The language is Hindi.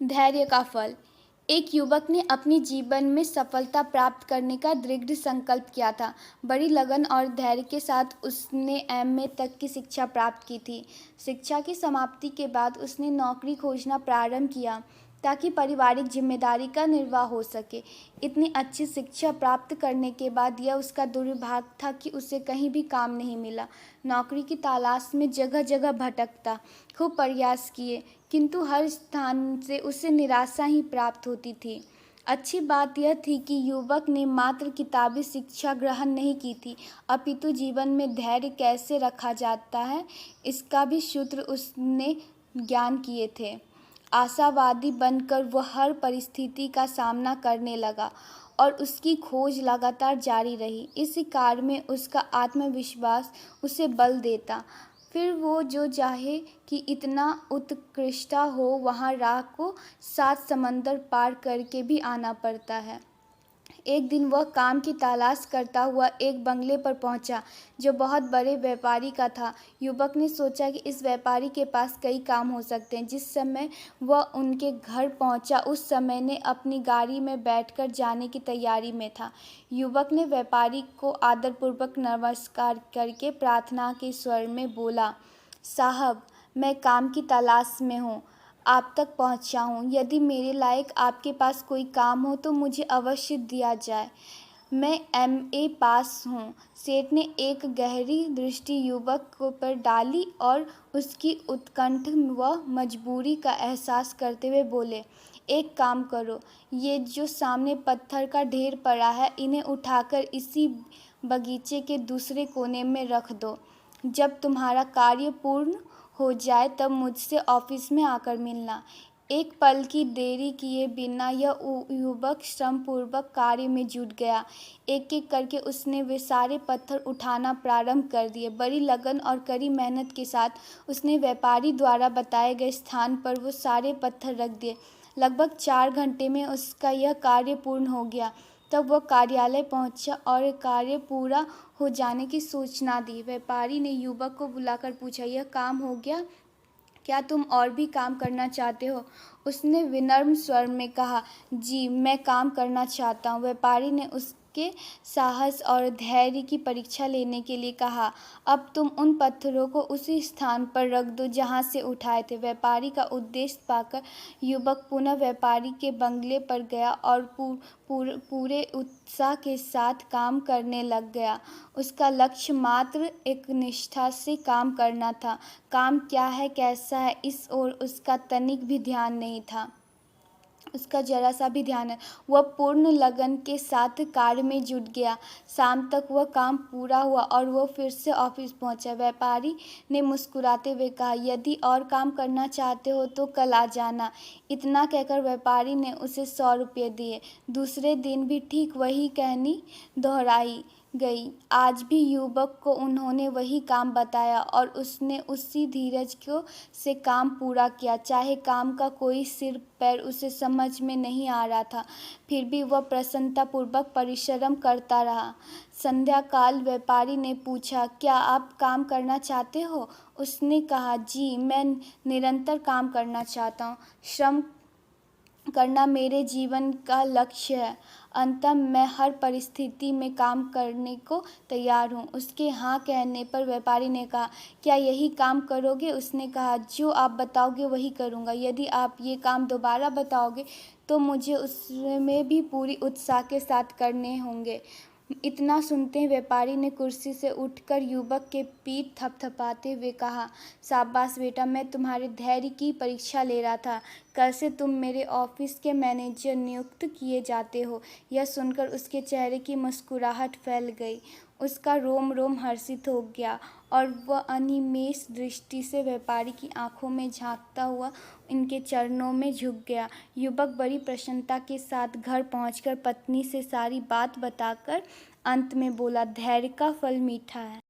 धैर्य का फल। एक युवक ने अपने जीवन में सफलता प्राप्त करने का दृढ़ संकल्प किया था। बड़ी लगन और धैर्य के साथ उसने एमए तक की शिक्षा प्राप्त की थी। शिक्षा की समाप्ति के बाद उसने नौकरी खोजना प्रारंभ किया ताकि पारिवारिक जिम्मेदारी का निर्वाह हो सके। इतनी अच्छी शिक्षा प्राप्त करने के बाद यह उसका दुर्भाग्य था कि उसे कहीं भी काम नहीं मिला। नौकरी की तलाश में जगह जगह भटकता, खूब प्रयास किए, किंतु हर स्थान से उसे निराशा ही प्राप्त होती थी। अच्छी बात यह थी कि युवक ने मात्र किताबी शिक्षा ग्रहण नहीं की थी, अपितु जीवन में धैर्य कैसे रखा जाता है इसका भी सूत्र उसने ज्ञान किए थे। आशावादी बनकर वह हर परिस्थिति का सामना करने लगा और उसकी खोज लगातार जारी रही। इस कार्य में उसका आत्मविश्वास उसे बल देता। फिर वो जो चाहे कि इतना उत्कृष्ट हो, वहाँ राह को 7 समंदर पार करके भी आना पड़ता है। एक दिन वह काम की तलाश करता हुआ एक बंगले पर पहुंचा जो बहुत बड़े व्यापारी का था। युवक ने सोचा कि इस व्यापारी के पास कई काम हो सकते हैं। जिस समय वह उनके घर पहुंचा उस समय ने अपनी गाड़ी में बैठकर जाने की तैयारी में था। युवक ने व्यापारी को आदरपूर्वक नमस्कार करके प्रार्थना के स्वर में बोला, साहब, मैं काम की तलाश में हूँ, आप तक पहुँचा हूँ। यदि मेरे लायक आपके पास कोई काम हो तो मुझे अवश्य दिया जाए। मैं एमए पास हूँ। सेठ ने एक गहरी दृष्टि युवक पर डाली और उसकी उत्कंठ व मजबूरी का एहसास करते हुए बोले, एक काम करो, ये जो सामने पत्थर का ढेर पड़ा है इन्हें उठाकर इसी बगीचे के दूसरे कोने में रख दो। जब तुम्हारा कार्य पूर्ण हो जाए तब मुझसे ऑफिस में आकर मिलना। एक पल की देरी किए बिना यह युवक श्रमपूर्वक कार्य में जुट गया। एक एक करके उसने वे सारे पत्थर उठाना प्रारंभ कर दिए। बड़ी लगन और कड़ी मेहनत के साथ उसने व्यापारी द्वारा बताए गए स्थान पर वो सारे पत्थर रख दिए। लगभग 4 घंटे में उसका यह कार्य पूर्ण हो गया। तब वह कार्यालय पहुंचा और कार्य पूरा हो जाने की सूचना दी। व्यापारी ने युवक को बुलाकर पूछा, यह काम हो गया? क्या तुम और भी काम करना चाहते हो? उसने विनम्र स्वर में कहा, जी, मैं काम करना चाहता हूँ। व्यापारी ने उसके साहस और धैर्य की परीक्षा लेने के लिए कहा, अब तुम उन पत्थरों को उसी स्थान पर रख दो जहाँ से उठाए थे। व्यापारी का उद्देश्य पाकर युवक पुनः व्यापारी के बंगले पर गया और पूरे उत्साह के साथ काम करने लग गया। उसका लक्ष्य मात्र एक निष्ठा से काम करना था। काम क्या है, कैसा है, इस ओर उसका तनिक भी ध्यान नहीं था। उसका जरा सा भी ध्यान है। वह पूर्ण लगन के साथ कार्य में जुट गया। शाम तक वह काम पूरा हुआ और वह फिर से ऑफिस पहुंचा। व्यापारी ने मुस्कुराते हुए कहा, यदि और काम करना चाहते हो तो कल आ जाना। इतना कहकर व्यापारी ने उसे 100 रुपये दिए। दूसरे दिन भी ठीक वही कहानी दोहराई गई। आज भी युवक को उन्होंने वही काम बताया और उसने उसी धीरज से काम पूरा किया। चाहे काम का कोई सिर पैर उसे समझ में नहीं आ रहा था, फिर भी वह प्रसन्नतापूर्वक परिश्रम करता रहा। संध्या काल व्यापारी ने पूछा, क्या आप काम करना चाहते हो? उसने कहा, जी, मैं निरंतर काम करना चाहता हूँ। श्रम करना मेरे जीवन का लक्ष्य है। अंततः मैं हर परिस्थिति में काम करने को तैयार हूँ। उसके हाँ कहने पर व्यापारी ने कहा, क्या यही काम करोगे? उसने कहा, जो आप बताओगे वही करूँगा। यदि आप ये काम दोबारा बताओगे तो मुझे उसमें भी पूरी उत्साह के साथ करने होंगे। इतना सुनते ही व्यापारी ने कुर्सी से उठकर युवक के पीठ थपथपाते हुए कहा, शाबाश बेटा, मैं तुम्हारे धैर्य की परीक्षा ले रहा था। कल से तुम मेरे ऑफिस के मैनेजर नियुक्त किए जाते हो। यह सुनकर उसके चेहरे की मुस्कुराहट फैल गई। उसका रोम रोम हर्षित हो गया और वह अनिमेष दृष्टि से व्यापारी की आंखों में झांकता हुआ इनके चरणों में झुक गया। युवक बड़ी प्रसन्नता के साथ घर पहुंचकर पत्नी से सारी बात बताकर अंत में बोला, धैर्य का फल मीठा है।